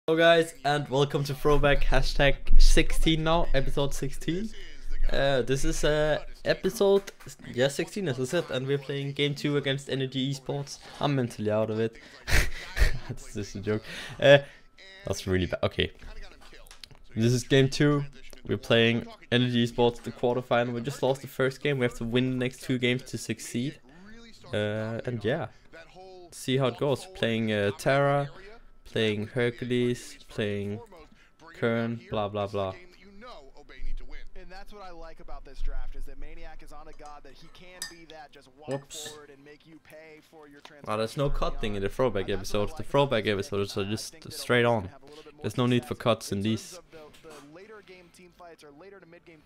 Hello guys, and welcome to Throwback, hashtag 16 now, episode 16. This is episode 16 as I said, and we're playing game 2 against NRG Esports. I'm mentally out of it. That's just a joke. That's really bad. Okay, this is game 2. We're playing NRG Esports, the quarterfinal. We just lost the first game. We have to win the next 2 games to succeed. And yeah, see how it goes. Playing Terra, playing Hercules, playing Kern, blah blah blah. And that's what I like about this draft, is that Maniac is on a god that he can be that, just walk forward and make you pay for your transfer. There's no cutting in the throwback episodes. The throwback episodes are just straight on. There's no need for cuts in these.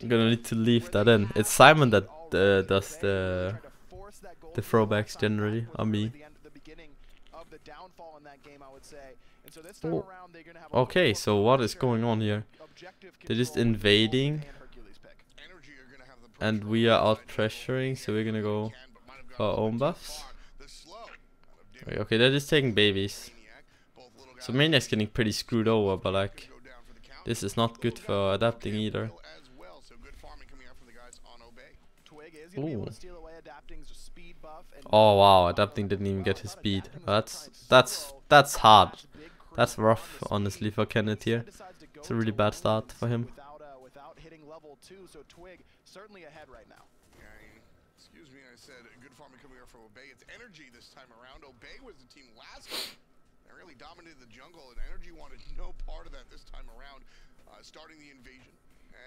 I'm gonna need to leave that in. It's Simon that does the throwbacks generally, on me. Oh. Okay, so what is going on here? They're just invading, and we are out pressuring, so we're gonna go for our own buffs. Okay, they're just taking babies. So Maniac's getting pretty screwed over, but like, this is not good for adapting either. Ooh. Oh wow, adapting didn't even get his speed. That's hard. That's rough, honestly, for Kenneth here. It's a really bad start for him. Without hitting level 2, so Twig certainly ahead right now. Excuse me, I said good farming coming here from Obey. It's NRG this time around. Obey was the team last time. They really dominated the jungle, and NRG wanted no part of that this time around, starting the invasion.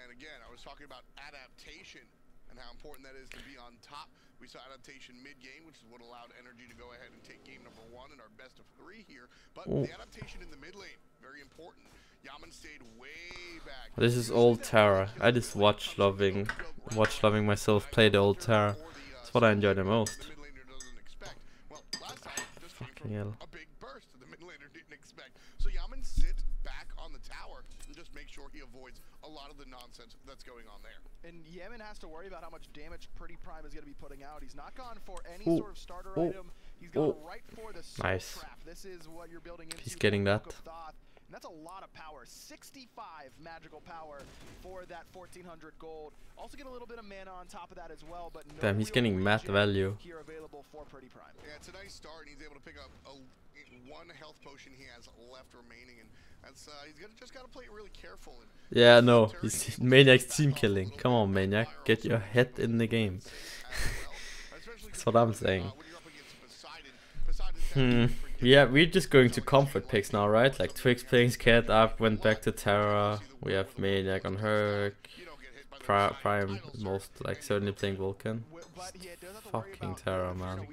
And again, I was talking about adaptation and how important that is to be on top. We saw adaptation mid-game, which is what allowed NRG to go ahead and take game number 1 in our best of 3 here. But the adaptation in the mid lane, very important. Yaman stayed way back. This is old Terra. I just watch loving myself play the old Terra. That's what I enjoy the most. Fucking hell. A big burst that the mid laner didn't expect. So Yaman sits back on the tower and just make sure he avoids a lot of the nonsense that's going on there. And Yemen has to worry about how much damage Pretty Prime is going to be putting out. He's not gone for any sort of starter item. He's gone right for the nice. Trap. This is what you're building into. He's getting that. And that's a lot of power. 65 magical power for that 1400 gold. Also get a little bit of mana on top of that as well. But no, damn, he's getting mad value. Here available for Pretty Prime. Yeah, it's a nice start. He's able to pick up one health potion he has left remaining, and that's he's just got to play it really careful. Yeah, no, he's Maniac's team killing. Come on, Maniac, get your head in the game. That's what I'm saying. Yeah, we're just going to comfort picks now, right? Like Twix playing Cat up, went back to Terra. We have Maniac on Herc. Prime most like certainly playing Vulcan. Fucking Terra, man.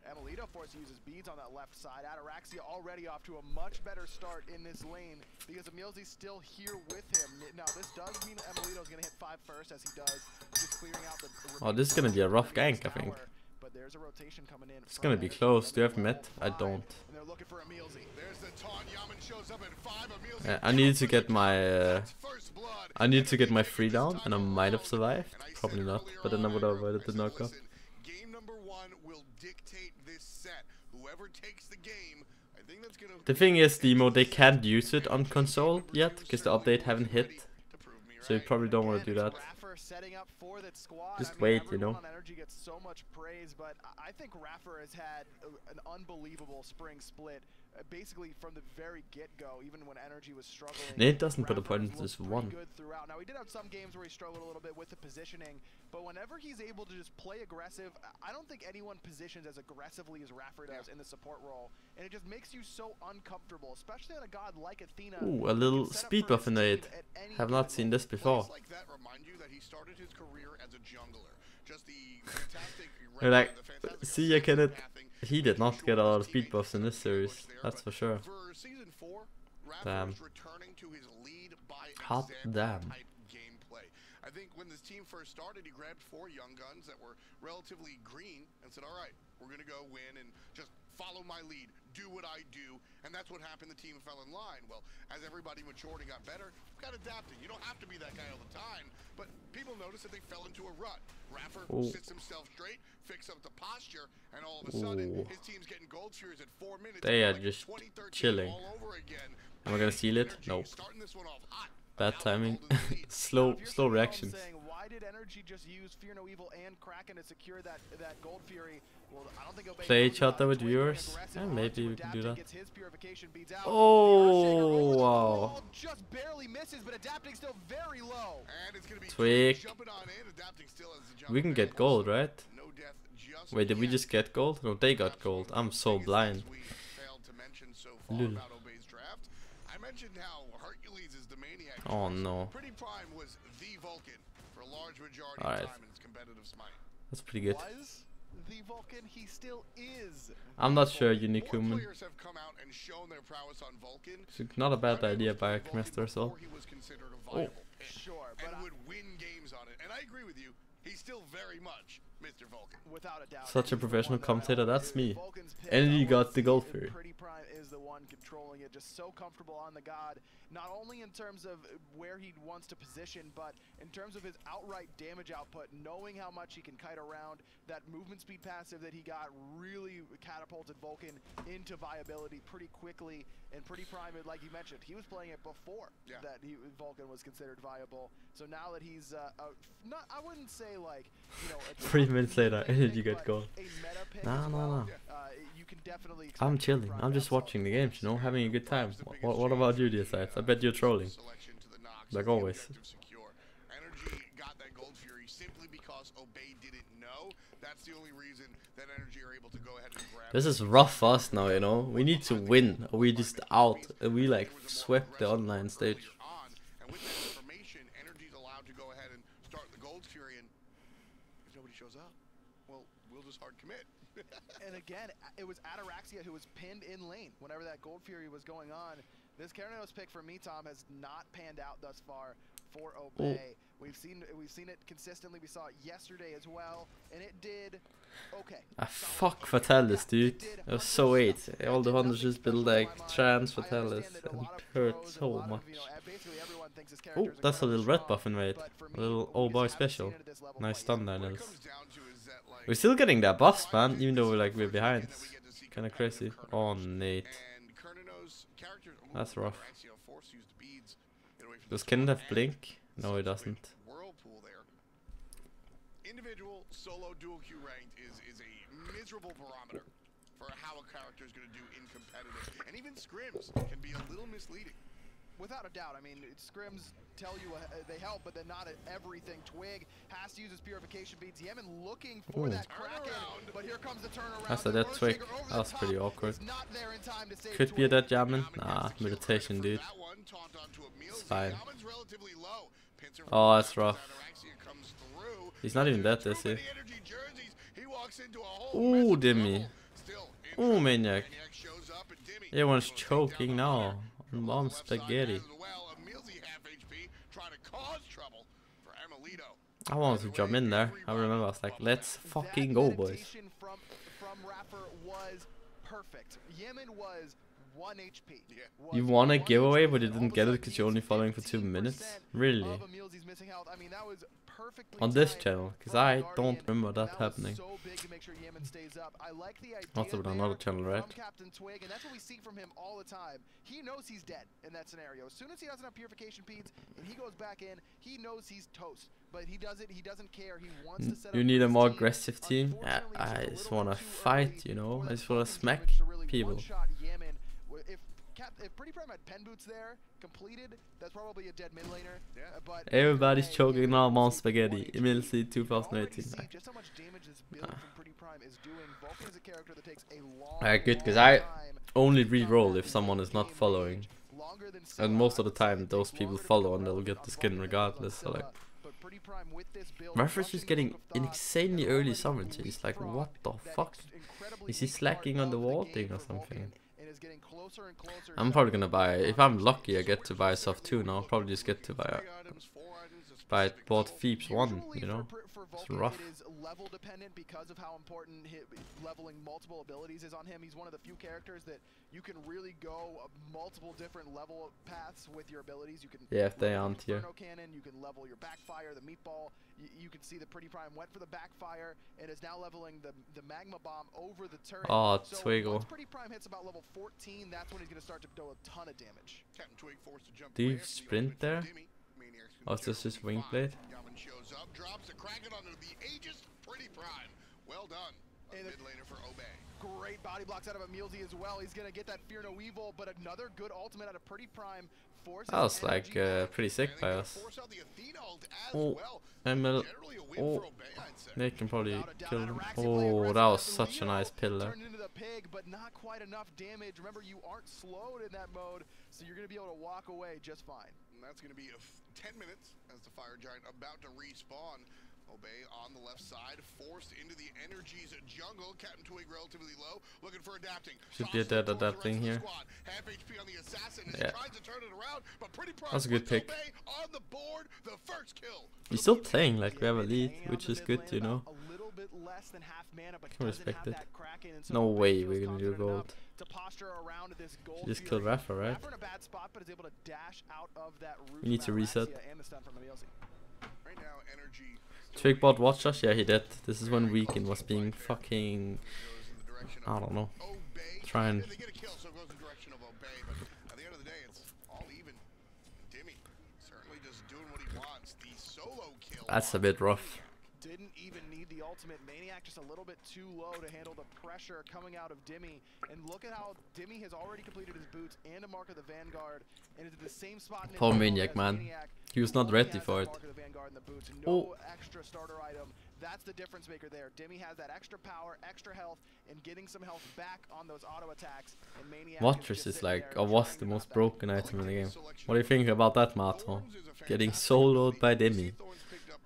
EmilZy forced to use his beads on that left side. Ataraxia already off to a much better start in this lane because EmilZy's still here with him. Now this does mean EmilZy's gonna hit 5 first, as he does, just clearing out the oh, this is gonna be a rough gank, I think. But there's a rotation coming in. It's gonna be close. Do you have met? I don't. And they're looking for EmilZy. There's the taunt. Yaman shows up at 5. I needed to get my 3 down, and I might have survived. Probably not, but then I would have avoided the knockup. Game number 1 will dictate this set. Whoever takes the game, I think that's gonna. The thing is, Demo, they can't use it on console yet because the update haven't hit. So you probably don't want to do that. Just wait, you know. NRG gets so much praise, but I think Raffer has had an unbelievable spring split. Basically from the very get-go, even when NRG was struggling. Nate doesn't put a point in this one. Good throughout. Now he did have some games where he struggled a little bit with the positioning, but whenever he's able to just play aggressive, I don't think anyone positions as aggressively as Raffer does in the support role, and it just makes you so uncomfortable, especially on a god like Athena. Ooh, a little speed buff in the 8. Have not seen this before. Like that remind you that he started his career as a jungler. Just the fantastic. You're like, see, ya, Kenneth. He did not get a lot of speed buffs in this series, that's for sure. Damn. Hot damn. I think when this team first started, he grabbed 4 young guns that were relatively green and said, all right, we're going to go win and just follow my lead, do what I do, and that's what happened. The team fell in line. Well, as everybody matured and got better, got adapted. You don't have to be that guy all the time, but people noticed that they fell into a rut. Raffer sits himself straight, fix up the posture, and all of a sudden, his team's getting gold series at 4 minutes. They are just chilling. All over again. Am I gonna steal it? Nope. Bad timing. slow reactions. Why did NRG just use Fear No Evil and Kraken to secure that Gold Fury? Well, I don't think Obey Play each other with viewers. Yeah, maybe we can do that. Oh wow. Just barely misses, but adapting still very low. Twig. We can get gold, right? Wait, did we just get gold? No, they got gold. I'm so blind. Lul. Oh no. Alright. That's pretty good. The Vulcan, he still is. I'm not sure, Unicuman. It's not a bad idea by Chemester as well. Oh. Sure, but would win games on it. And I agree with you. He's still very much Mr. Vulcan. Without a doubt. Such a professional commentator, that's me. And you got the gold for you. Pretty Prime is the one controlling it, just so comfortable on the god. Not only in terms of where he wants to position, but in terms of his outright damage output, knowing how much he can kite around. That movement speed passive that he got really catapulted Vulcan into viability pretty quickly. And Pretty Prime, like you mentioned, he was playing it before that Vulcan was considered viable. So now that he's not, I wouldn't say like, you know, 3 minutes later, you get gold. No. You can definitely I'm chilling. I'm just watching the games, you know, having a good time. What about you, dear sides? I bet you're trolling. Like always. NRG got that Gold Fury simply because Obey didn't know. That's the only reason that NRG are able to go ahead and grab. This is rough for us now, you know. We need to win, or we just out, and we like swept the online stage. And with that information, NRG's allowed to go ahead and start the Gold Fury, and if nobody shows up, well, we'll just hard commit. And again, it was Ataraxia who was pinned in lane whenever that Gold Fury was going on. This Keranos pick for me, Tom, has not panned out thus far for Obey. We've seen it consistently. We saw it yesterday as well, and it did okay. Fuck Fatalis, dude. It was so 8. All the hunters just build like trans Fatalis and hurt so much. Oh, that's a little red buff invade. A little oh boy special. Nice stun there, Nils. We're still getting that buffs, man, even though we're behind. Kinda crazy. Oh, Nate. That's rough. Does Ken have blink? No, he doesn't. Individual solo dual Q ranked is a miserable barometer for how a character is going to do in competitive, and even scrims can be a little misleading. Without a doubt, I mean, scrims tell you they help, but they're not at everything. Twig has to use his purification beads. Yemen looking for that Kraken, but here comes the turnaround. That's a dead Twig. That was pretty awkward. Could be a dead Yaman. Nah, meditation, dude. It's fine. Oh, that's rough. He's not even dead, is he? Ooh, Dimmy. Ooh, Maniac. Everyone's choking now. Mom spaghetti. I wanted to jump in there. I remember I was like, let's fucking go, boys. From Raffer was perfect. Yemen was 1 HP. You won a giveaway, but you didn't get it because you're only following for 2 minutes? Really? I mean, that was on this channel, because I don't remember that happening. Must have been another channel, right? Captain Twig, and that's what we see from him all the time. He knows he's dead in that scenario. As soon as he doesn't have purification beads and he goes back in, he knows he's toast. But he doesn't care. He wants to set up. You need a more aggressive team. I just want to fight, you know. I just want to smack people. If Pretty Prime had pen boots there, completed, that's probably a dead mid laner. But everybody's choking now, Mom Spaghetti. EmilZy 2018. Just how much damage this build from Pretty Prime is doing. Vulcan is a character that takes a long Alright, good, because I only re-roll if someone is not following. And most of the time, those people follow and they'll get the skin regardless. So like, Raffer's just getting insanely early summons. He's like, what the fuck? Is he slacking on the wall thing or something? I'm probably gonna buy, if I'm lucky I get to buy stuff too now. I'll probably just get to buy bought Phoebes 1, you know. It's rough. It is level dependent because of how important leveling multiple abilities is on him. He's one of the few characters that you can really go multiple different level paths with your abilities. You can if they aren't here. Cannon, you can level your backfire, the meatball. You can see the Pretty Prime went for the backfire and is now leveling the magma bomb over the turret. Oh, so Twiggle. once Pretty Prime hits about level 14, that's when he's going to start to do a ton of damage. Captain Twig forced to jump Do you clear. sprint there? Or is this just wing blade? Yaman shows up, drops a Kraken onto the Aegis. Pretty prime. Well done. A mid laner for Obey. Great body blocks out of EmilZy as well. He's going to get that Fear No Evil, but another good ultimate out of Pretty Prime. That was like pretty sick by us. Oh, Emil. Oh, they can probably kill him. Oh, that was such a nice pillar. Turned into the pig, but not quite enough damage. Remember, you aren't slowed in that mode, so you're going to be able to walk away just fine. And that's going to be 10 minutes as the Fire Giant about to respawn. Obey on the left side, forced into the NRG's jungle. Captain Twig relatively low, looking for adapting. Should be a dead adapting here. Half HP on the assassin, yeah. tries to turn it around, but Pretty Prime that's a good pick. On the board, the first kill. We're still playing like we have a lead, which is good, you know. Can respect it. No way we're gonna do gold. She just killed Rafa, right? We need to reset. Right now, NRG. Twigbot watched us? Yeah, he did. This is when Weekend was being fucking, I don't know, trying. They get a kill, so it goes in the direction of Obey, but at the end of the day, it's all even. Dimmy certainly just doing what he wants. The solo kill. That's a bit rough. Didn't even need the ultimate. Maniac just a little bit too low to handle the pressure coming out of Dimmy. And look at how Dimmy has already completed his boots and a Mark of the Vanguard. And it's the same spot in poor Maniac, man. He was not ready for it. No extra starter item. That's the difference maker there. Dimmy has that extra power, extra health, and getting some health back on those auto attacks. And Maniac Watchers is like, or was the most broken item in the game. What do you think about that, Mato? Getting soloed by Dimmy.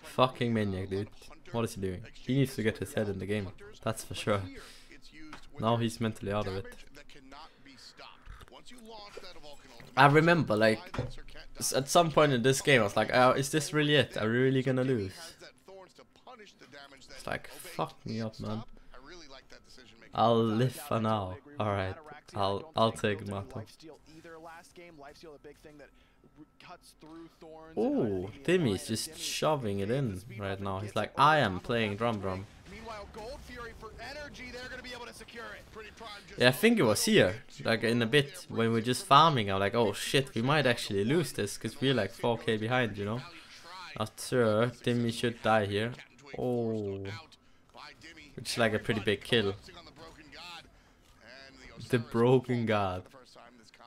Fucking Maniac, dude. What is he doing? He needs to get his head in the game. That's for sure. Now he's mentally out of it. I remember, like, at some point in this game, I was like, is this really it? Are we really gonna lose? It's like, fuck me up, man. I'll live for now. Alright, I'll take Mato. Oh, Timmy's just shoving it in right now. He's like, I am playing drum. Yeah, I think it was here, like in a bit, when we're just farming. I'm like, oh shit, we might actually lose this, because we're like 4k behind, you know. Not sure, Timmy should die here. Oh, which is like a pretty big kill. The Broken God.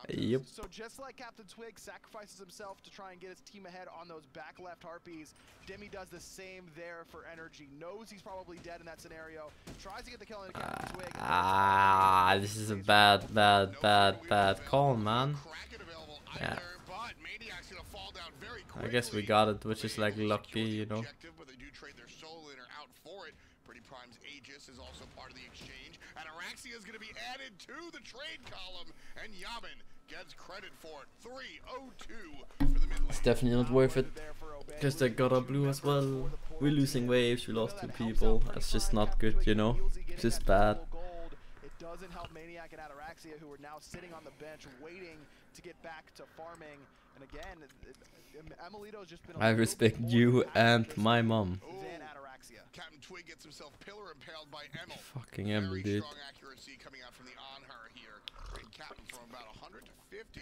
Yep. So just like Captain Twig sacrifices himself to try and get his team ahead on those back left harpies, Dimmy does the same there for NRG. Knows he's probably dead in that scenario. Tries to get the kill into Captain Twig. This is a bad call, man. Yeah. I guess we got it, which is like lucky, you know. Prime's Aegis is also part of the exchange, and Araxia is going to be added to the trade column, and Yaman gets credit for it. 3-0-2 for the mid lane. It's definitely not worth it, because they got our blue as well. We're losing waves, we lost 2 people. That's just not good, you know. It's just bad. It doesn't help Maniac and Ataraxia, who are now sitting on the bench waiting to get back to farming. And again, Emilito's just been I respect you and my mom. Captain Twig gets himself pillar impaled by Emil. Fucking Emil, dude. Strong accuracy coming out from the on her here. Great Captain from about 100 to 50.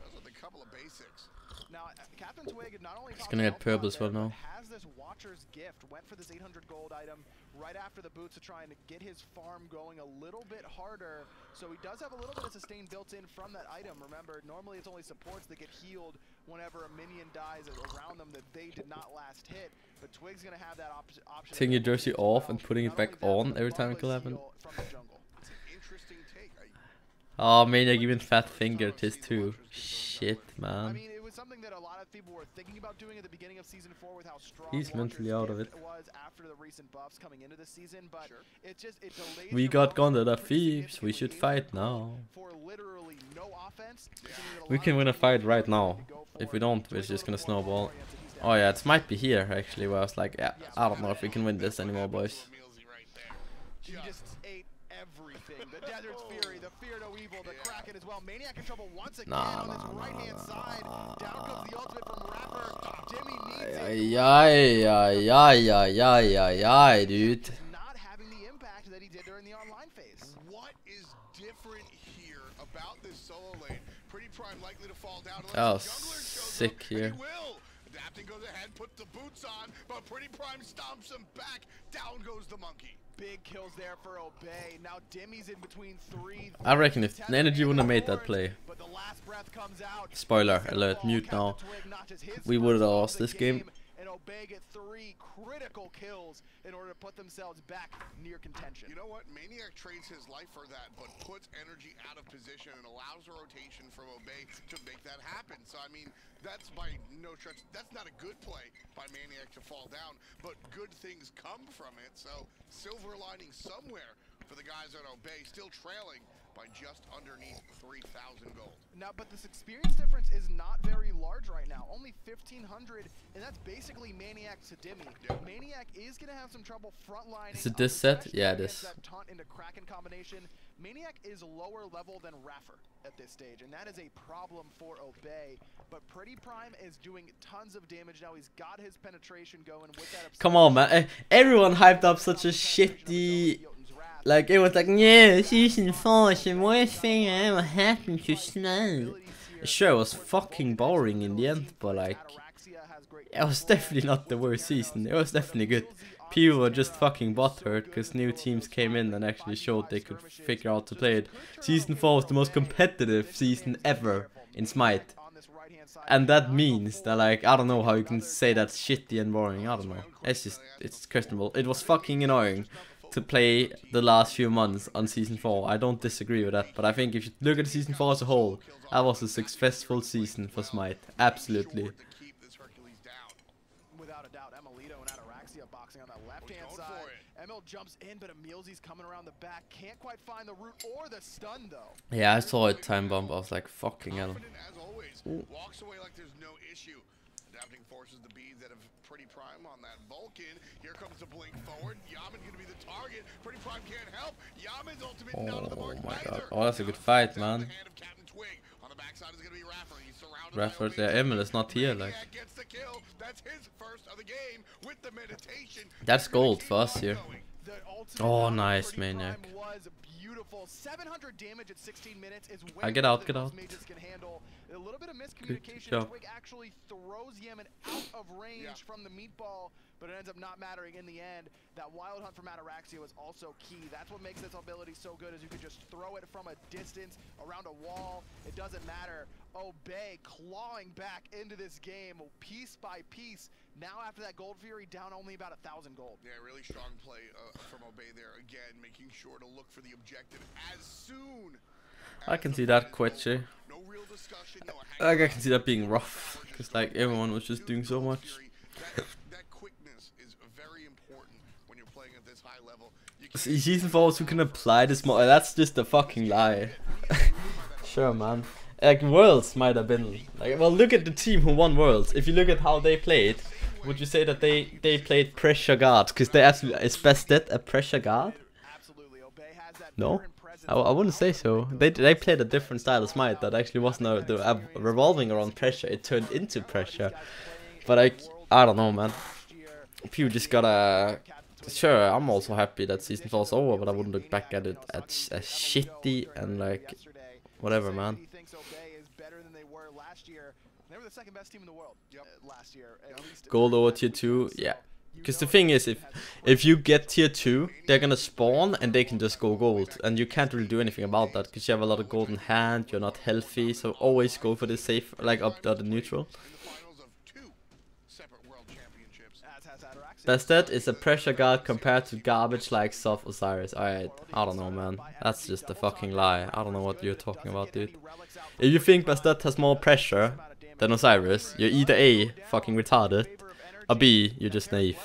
Does with a couple of basics. Now, Captain Twig not only he's gonna get purple as well now. Has this Watcher's Gift, went for this 800 gold item right after the boots to try and get his farm going a little bit harder. So he does have a little bit of sustain built in from that item. Remember, normally it's only supports that get healed whenever a minion dies around them that they did not last hit. But Twig's gonna have that option. Taking your jersey off and putting it back on every time it could happen. Oh, Maniac even fat fingered his too. Shit, man. I mean, it was something that a lot of people were thinking about doing at the beginning of season 4 with how strong he's mentally out of it. Was after the recent buffs coming into the season, but it delays. We got Gondor the Thieves. We should fight now. For literally no offense, we can win a fight right now. If we don't, we're just gonna snowball. Oh yeah, it might be here actually. Where I was like, yeah, I don't know if we can win this anymore, boys. He just ate everything. The Desert's Fury, the Fear No Evil, the Kraken as well. Maniac in trouble once again on this right-hand side. Down comes the ultimate from Rapper. Dimmy needs it. Dude. Not having the impact that he did during the online phase. What is different here about to fall down. Oh, sick here. Adapting goes ahead, puts the boots on, but Pretty Prime stomps him back. Down goes the monkey. Big kills there for Obey. Now Dimmy's in between three. I reckon if NRG wouldn't have made that play, But the last breath comes out. spoiler alert, mute now, we would have lost this game. And Obey get 3 critical kills in order to put themselves back near contention. You know what? Maniac trades his life for that, but puts NRG out of position and allows a rotation from Obey to make that happen. So, I mean, that's by no stretch. That's not a good play by Maniac to fall down, but good things come from it. So, silver lining somewhere for the guys on Obey, still trailing by just underneath 3,000 gold. Now, but this experience difference is not very large right now. Only 1,500, and that's basically Maniac to Dimmy. Yep. Maniac is going to have some trouble frontlining. Is it this set? Yeah, it is. That taunt into Kraken combination. Maniac is lower level than Raffer at this stage, and that is a problem for Obey. But Pretty Prime is doing tons of damage now. He's got his penetration going with that. Come on, man. Everyone hyped up such a shitty... Like, it was like, yeah, season 4 is the worst thing I ever happened to Smite. Sure, it was fucking boring in the end, but like, it was definitely not the worst season. It was definitely good. People were just fucking butthurt because new teams came in and actually showed they could figure out to play it. Season 4 was the most competitive season ever in Smite. And that means that, like, I don't know how you can say that's shitty and boring. I don't know. It's just, it's questionable. It was fucking annoying to play the last few months on season 4. I don't disagree with that, but I think if you look at season 4 as a whole, that was a successful season for Smite. Absolutely. Without a doubt, Emilito and Ataraxia boxing on that left-hand side. Emil jumps in, but EmilZy's coming around the back. Can't quite find the root or the stun, though. Yeah, I saw it time bomb. I was like, fucking hell. Walks away like there's no issue. Adapting forces the beads out of Pretty Prime on that Vulcan. Here comes the blink forward. Yaman gonna be the target. Pretty Prime can't help. Yaman's ultimate not on the mark. Oh my god. Oh, that's a good fight, man. On the backside is gonna be Raffer. He's surrounded Raffer, yeah, Emil is not here, like. Gets the kill. That's his first of the game with the meditation. That's gold for us here. Oh, nice, Maniac. 700 damage at 16 minutes is way I get out, more than get most out. mages can handle. A little bit of miscommunication. Twig actually throws Yemen out of range from the meatball, but it ends up not mattering in the end. That wild hunt from Ataraxia was also key. That's what makes this ability so good, is you can just throw it from a distance around a wall. It doesn't matter. Obey clawing back into this game piece by piece. Now after that Gold Fury, down only about 1,000 gold. Yeah, really strong play from Obey there again, making sure to look for the objective as soon. I can see that Quetche. No real discussion, no I can see that being rough, because like everyone was just doing so much. That quickness is very important when you're playing at this high level. Season 4 who can apply this more. That's just a fucking lie. Sure, man. Like, Worlds might have been like, well, look at the team who won Worlds. If you look at how they played, would you say that they played pressure guard? Because they actually, is Bastet a pressure guard? No, I wouldn't say so. They played a different style of Smite that actually wasn't revolving around pressure. It turned into pressure. But I don't know, man. People just gotta. Sure, I'm also happy that season 4 is over, but I wouldn't look back at it as shitty and like whatever, man. They were the second best team in the world last year. Gold over tier 2, yeah. Because the thing is, if you get tier 2, they're gonna spawn and they can just go gold. And you can't really do anything about that because you have a lot of gold in hand, you're not healthy. So always go for the safe, like up to the neutral. Bastet is a pressure guard compared to garbage like soft Osiris. Alright, I don't know, man. That's just a fucking lie. I don't know what you're talking about, dude. If you think Bastet has more pressure than Osiris, you're either A, fucking retarded, or B, you're just naive.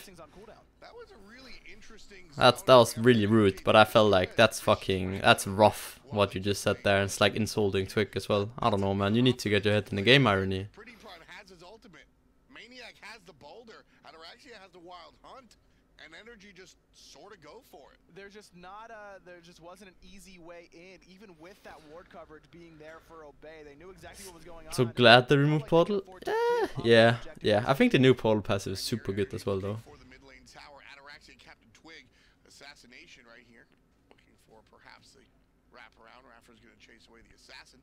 That was really rude, but I felt like that's rough what you just said there. It's like insulting Twig as well. I don't know, man. You need to get your head in the game, Irony. Maniac has the boulder, Ataraxia has the wild hunt, and NRG just sort of go for it. There just wasn't an easy way in, even with that ward coverage being there for Obey. They knew exactly what was going on. So glad they removed Portal. Yeah. I think the new Portal passive is super good as well, though. For the mid lane tower, Ataraxia, Captain Twig, assassination right here. Looking for perhaps the wraparound. Raffer's going to chase away the assassin.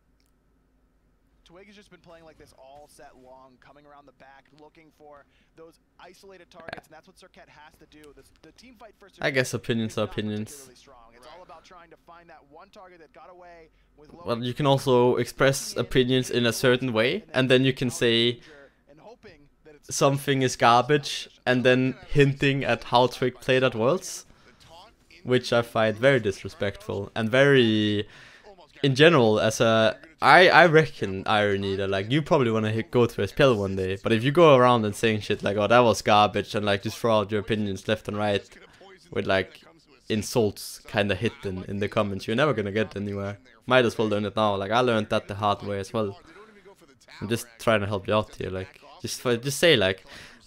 Twig has just been playing like this all set long, coming around the back, looking for those isolated targets, and that's what Serket has to do. The team fight first. I guess opinions are opinions. It's all about trying to find that one target that got away with low. Well, you can also express opinions in a certain way, and then you can say something is garbage, and then hinting at how Twig played at Worlds, which I find very disrespectful and very, in general, as a, I reckon irony that like you probably want to go to SPL one day, but if you go around and saying shit like, oh that was garbage, and like just throw out your opinions left and right with like insults kind of hidden in the comments, you're never gonna get anywhere. Might as well learn it now. Like I learned that the hard way as well. I'm just trying to help you out here. Like just say like,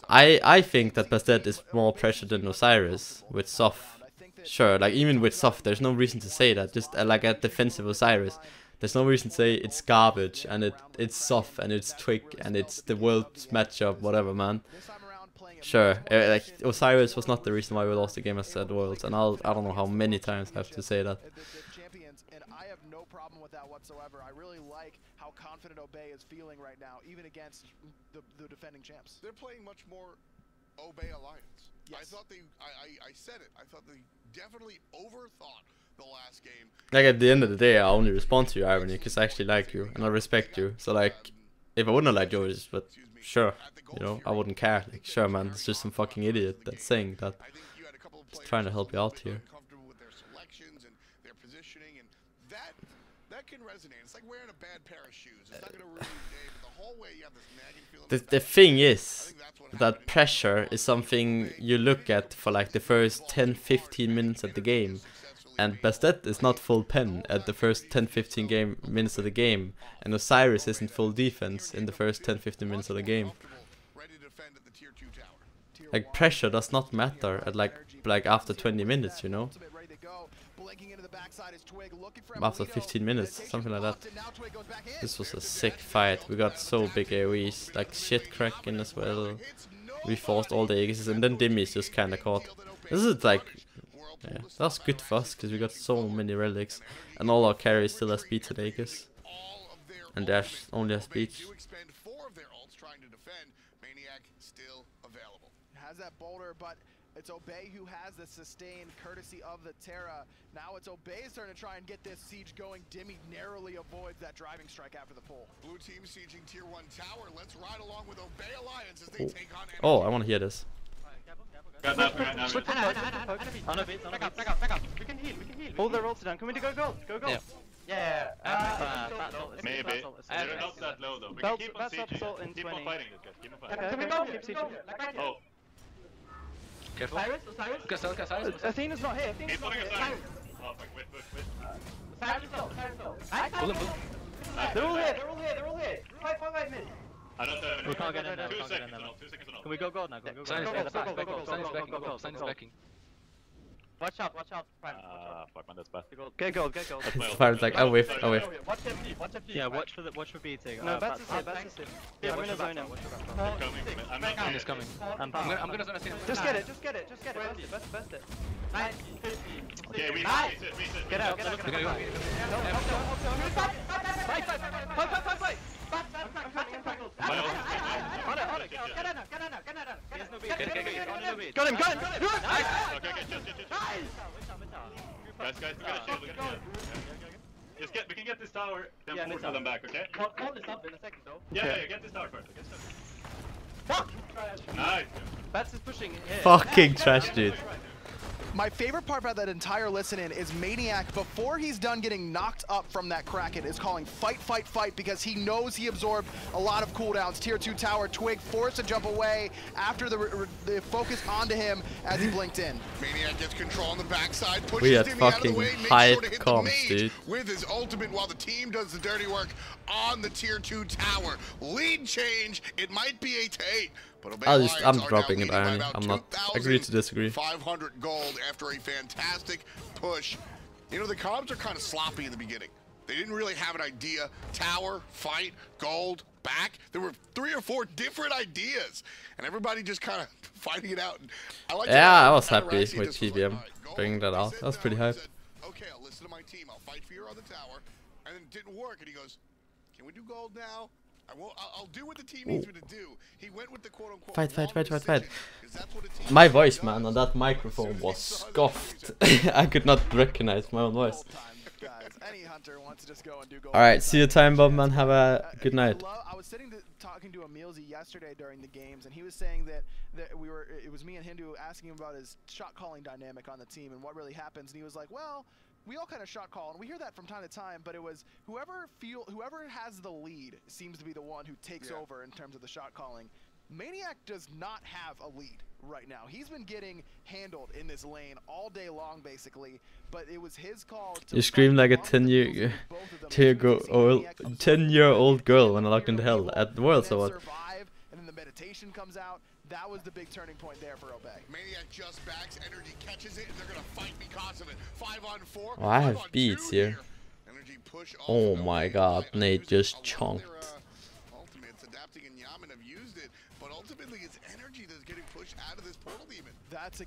I think that Bastet is more pressured than Osiris with Soft. Sure, like even with Soft, there's no reason to say that. Just like a defensive Osiris, there's no reason to say it's garbage and it's Soft and it's Twig and it's the world's matchup, whatever, man. Sure, like Osiris was not the reason why we lost the game as at Worlds, and I don't know how many times I have to say that. And I have no problem with that whatsoever. I really like how confident Obey is feeling right now, even against the defending champs. They're playing much more Obey Alliance. Yes. I thought I said it. I thought they definitely overthought the last game. Like at the end of the day, I only respond to you, Irony, because I actually like you and I respect you. So like, if I wouldn't have liked yours, but sure, you know, I wouldn't care. Like, sure, man, it's just some fucking idiot that's saying that. Just trying to help you out here. With their selections and their positioning, and that can resonate. It's like wearing a bad pair of shoes. It's not gonna ruin your day, but the whole way you have this nagging feeling. The thing is that pressure is something you look at for like the first 10-15 minutes of the game, and Bastet is not full pen at the first 10-15 minutes of the game, and Osiris isn't full defense in the first 10-15 minutes of the game. Like pressure does not matter at like after 20 minutes, you know. After 15 minutes, something like that. This was a sick fight. We got so big AoEs, like shit cracking as well. We forced all the Aegises, and then Dimmy's just kinda caught. This is like, yeah, that's good for us because we got so many relics, and all our carries still has speed and Aegis, and Dash only has speech. Has that boulder, but it's Obey who has the sustain courtesy of the Terra. Now it's Obey's turn to try and get this siege going. Dimmy narrowly avoids that driving strike after the pull. Blue team sieging tier 1 tower. Let's ride along with Obey Alliance as they take on NRG. Oh, I want to hear this. Back up. We can heal. Hold their ults down. Can we go gold? Go gold. Yeah. Maybe. They're not that low though. We can keep on sieging. Keep on fighting this guy. Keep on fighting. Can we go? Keep sieging. Oh. Careful. Osiris. Athena's not here. He's putting us down. Oh fuck, wait. Pull him. They're all here. 5 mid. I don't have any. We can't get in there. 2 seconds and all. 2 seconds and all. Can we go gold now? Go. Sign is backing. Watch out, Prime. Fuck man, that's bad. Get gold. Fire's like, I whiff. Watch FP. Yeah, watch for BT. No, Bats is here. Yeah, I'm gonna zone him. I'm coming. I'm gonna zone him. Just get it. Best it. Okay, we sit. Get out. We're gonna go. Fight. Got him. Nice. Okay, Guys, we gotta shield. We can get this tower, then force them back, okay? Call this up in a second though. Yeah, get this tower first. Fuck! Nice. Bats is pushing here. Fucking trash, dude. My favorite part about that entire listen-in is Maniac, before he's done getting knocked up from that Kraken, is calling fight, because he knows he absorbed a lot of cooldowns. Tier 2 tower, Twig forced to jump away after the focus onto him as he blinked in. Maniac gets control on the backside, pushes We had Dimmy out of the fucking way, makes hype sure to hit comms, the mage dude. with his ultimate while the team does the dirty work on the tier 2 tower. Lead change, it might be 8-8. I'm dropping it, Irony. I'm not. Agree to disagree. 500 gold after a fantastic push. You know, the comms are kind of sloppy in the beginning. They didn't really have an idea. Tower, fight, gold, back. There were 3 or 4 different ideas, and everybody just kind of fighting it out. And I was happy with TBM bringing that out. That was pretty hype. Okay, I'll listen to my team. I'll fight for you on the tower, and then it didn't work. And he goes, Can we do gold now? I'll do what the team needs me to do. He went with the quote-unquote Fight. My voice, man, on that microphone was scoffed. I could not recognize my own voice. Alright, see you time, Bob, man. Have a good night. I was talking to EmilZy yesterday during the games, and he was saying that it was me and Hindu asking him about his shot calling dynamic on the team and what really happens, and he was like, well, we all kind of shot call, and we hear that from time to time, but it was whoever has the lead seems to be the one who takes over in terms of the shot calling. Maniac does not have a lead right now. He's been getting handled in this lane all day long, basically, but it was his call to... You screamed like a 10-year-old girl when I locked into hell at the Worlds or what? And then the meditation comes out. That was the big turning point there for Obey. Maniac just backs, NRG catches it, and they're gonna fight because of it. 5-on-4. Oh, I have beats here. Oh my god, Nate just chunked. Ultimates adapting and Yaman have used it, but ultimately it's NRG that's getting pushed out of this portal demon. That's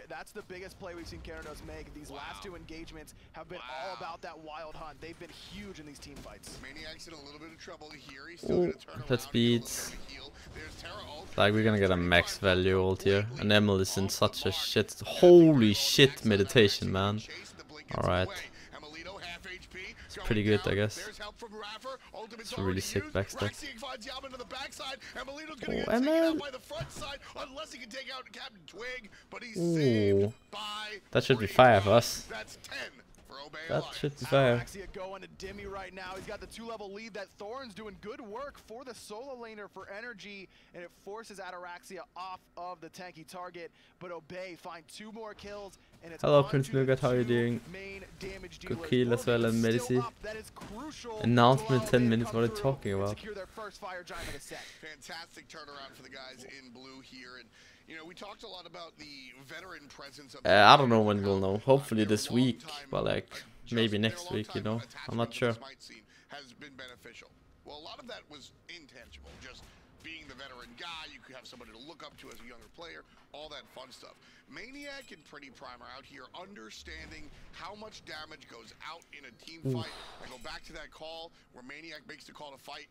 that's the biggest play we've seen Keranos make. These last two engagements have been all about that wild hunt. They've been huge in these team fights. Maniac's in a little bit of trouble here. He's still gonna turn that's beats. There's Terra ult. Like we're gonna get a max value ult here. And Emil is in such a shit, holy shit meditation, man. Alright. It's pretty good, I guess. It's a really sick backstep. Oh, Emil! Ooh. That should be fire for us. That should be fire. Araxia going to Dimmy right now. He's got the 2-level lead. That Thorn's doing good work for the solo laner for NRG, and it forces Ataraxia off of the tanky target. But Obey find 2 more kills, and it's hello, Prince Nougat. How are you doing? Good kill as well, and Medici. Announcement 10 minutes. What are you talking about? Fantastic turnaround for the guys in blue here, and you know, we talked a lot about the veteran presence of I don't know when we'll know. Hopefully this week, but like maybe next week, you know. I'm not sure. Has been beneficial. Well, a lot of that was intangible, just being the veteran guy. You could have somebody to look up to as a younger player, all that fun stuff. Maniac and Pretty Prime are out here understanding how much damage goes out in a team fight. I go back to that call where Maniac makes the call to fight.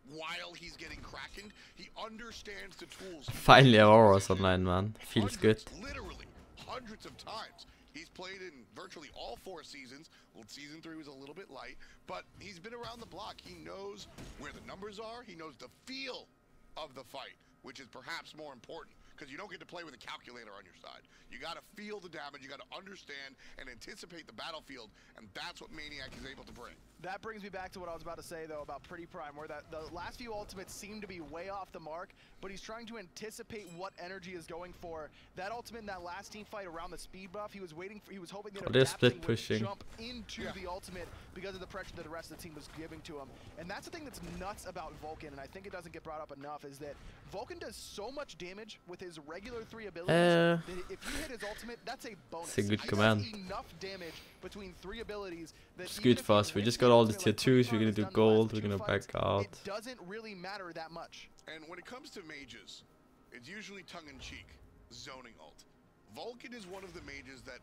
While he's getting krakened, he understands the tools. Finally, Aurora's online, man. Feels good. Literally hundreds of times. He's played in virtually all 4 seasons. Well, season 3 was a little bit light, but he's been around the block. He knows where the numbers are. He knows the feel of the fight, which is perhaps more important, because you don't get to play with a calculator on your side. You got to feel the damage, you got to understand and anticipate the battlefield, and that's what Maniac is able to bring. That brings me back to what I was about to say, though, about Pretty Prime, where the last few ultimates seem to be way off the mark, but he's trying to anticipate what NRG is going for. That ultimate in that last team fight around the speed buff, he was hoping that they're split pushing. Would jump into the ultimate because of the pressure that the rest of the team was giving to him. And that's the thing that's nuts about Vulcan, and I think it doesn't get brought up enough, is that Vulcan does so much damage with his regular 3 abilities that if you hit his ultimate, that's a bonus. It's a good command. Enough damage between 3 abilities that it's good for us. We just got all the tier 2s. We're gonna do gold. We're gonna back out. It doesn't really matter that much. And when it comes to mages, it's usually tongue-in-cheek, zoning ult. Vulcan is one of the mages that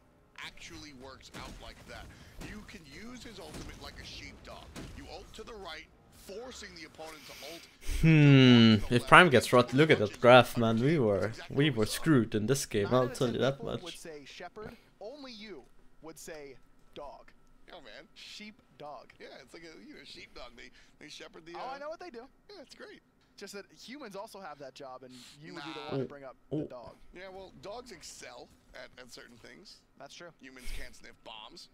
actually works out like that. You can use his ultimate like a sheepdog. You ult to the right, forcing the opponent to ult. If Prime gets rot, look at that graph, man. We were screwed in this game. I'll tell you that much. Would say shepherd. Only you would say dog. Oh man, sheepdog. Yeah, it's like a sheepdog. They shepherd the. Oh, I know what they do. Yeah, it's great. Just that humans also have that job, and you would be the one to bring up the dog. Yeah, well, dogs excel at certain things. That's true. Humans can't sniff bombs.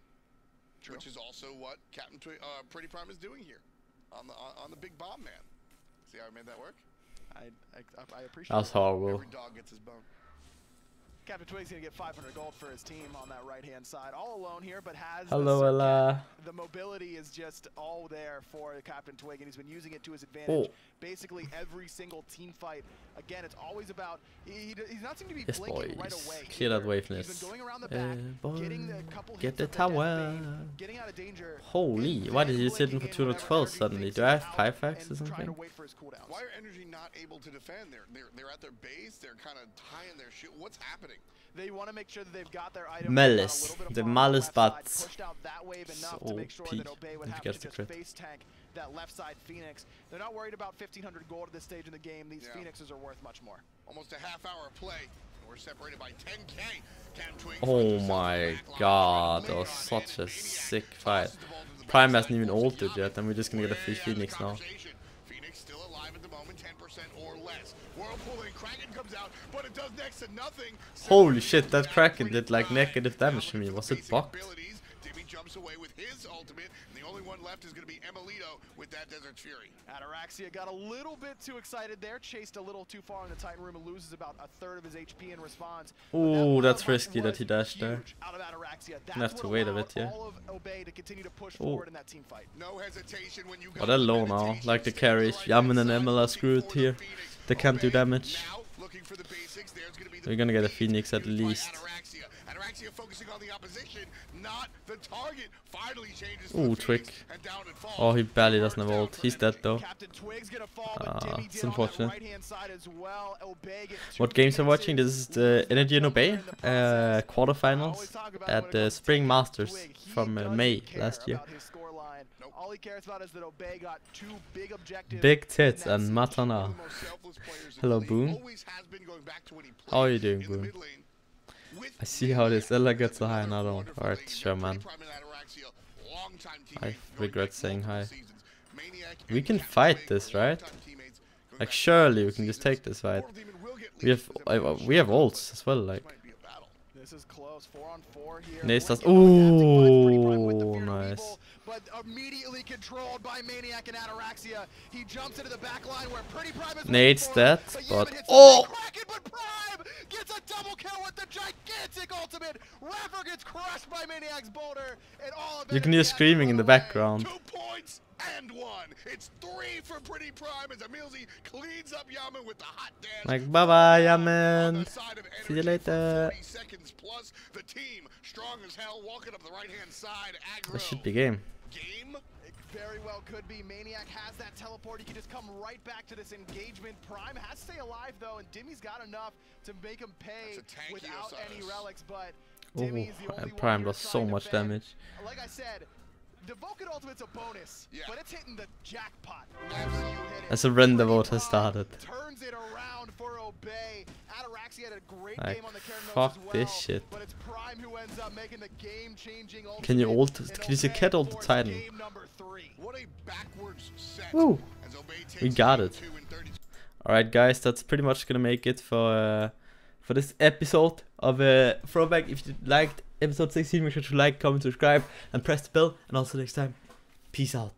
True. Which is also what Captain Pretty Prime is doing here on the big bomb man. See how I made that work? I appreciate. That's horrible. Every dog gets his bone. Captain Twig's gonna get 500 gold for his team on that right-hand side, all alone here, but has the mobility is just all there for Captain Twig, and he's been using it to his advantage. Basically, every single team fight. Again, it's always about he's not seeming to be blinking right away. Clear that waveness. He's been going around the back, getting a couple get hits the tower. Getting out of danger. Holy, why did he sit in for 212 suddenly? Do I have 5 hacks or something? Why are NRG not able to defend? They're at their base. They're kind of tying their shit. What's happening? They want to make sure that they've got their item Malice, the Malice bats. Pushed out that wave enough So to make sure OP. that Obey would If have he to gets the just crit. face tank that left side Phoenix. They're not worried about 1,500 gold at this stage in the game. These Phoenixes are worth much more. Almost a half hour of play. We're separated by 10k. Oh my god, that was such a sick fight. Prime hasn't even ulted yet, and we're just gonna get a free Phoenix now. Phoenix still alive at the moment, 10% or less. Whirlpool and Kraken comes out, but it does next to nothing. Holy shit, that Kraken did like negative damage to me. Was it bugged? Timmy jumps away with his ultimate, and the only one left is going to be EmilZy with that Desert Fury. Ataraxia got a little bit too excited there, chased a little too far in the Titan room and loses about a third of his HP in response. Ooh, that's risky that he dashed there. Out of Ataraxia. Gonna have to wait a bit here. All of Obey to continue to push forward in that team fight. No hesitation when you Oh, they're low now, like the carries. Yaman and Emil are screwed here. They can't do damage. We're gonna get a Phoenix at least. Ataraxia focusing on the opposition, not the target. Finally changes. Ooh, trick. Oh, he barely doesn't have ult. He's dead though. It's unfortunate. What games I'm watching? This is the NRG and Obey quarterfinals at the Spring Masters from May last year. All he cares about is that Obey got two big objectives. Big tits and Matana. Hello, Boone. How are you doing, Boone? I see how this Ella gets a high and I don't. Alright, sure, man. I regret saying hi. We can fight this, right? Like, surely we can just take this fight. We have ults as well, like. This is close. 4-on-4 here. Nace. Ooh, nice. But immediately controlled by Maniac and Ataraxia. He jumps into the back line where Pretty Prime is Nate's dead, but oh! But Prime gets a double kill with the gigantic ultimate. Raffer gets crushed by Maniac's boulder, and all of it. You can hear screaming in the background. 2 points and 1. It's 3 for Pretty Prime as EmilZy cleans up Yaman with the hot dash. Like, bye bye, Yaman. See you later. 30 seconds plus the team strong as hell walking up the right hand side. This should be game. It very well could be. Maniac has that teleport. He can just come right back to this engagement. Prime has to stay alive though, and Dimmy's got enough to make him pay without any relics. But Dimmy is the only one Prime here does so trying to much defend. damage. Like I said, the Vulcan ultimate's a bonus, but it's hitting the jackpot. As a render vote has started. Turns it around for Obey. Ataraxia had a great Like, game on the fuck as well, this shit. but it's Prime who ends up making the game-changing ultimate. Can you ult? Can you see cat ult the Titan? What a backwards set. Woo! As Obey takes We got it. 2 in 30. Alright, guys, that's pretty much gonna make it for this episode of Throwback. If you liked episode 16, make sure to like, comment, subscribe, and press the bell. And also next time, peace out.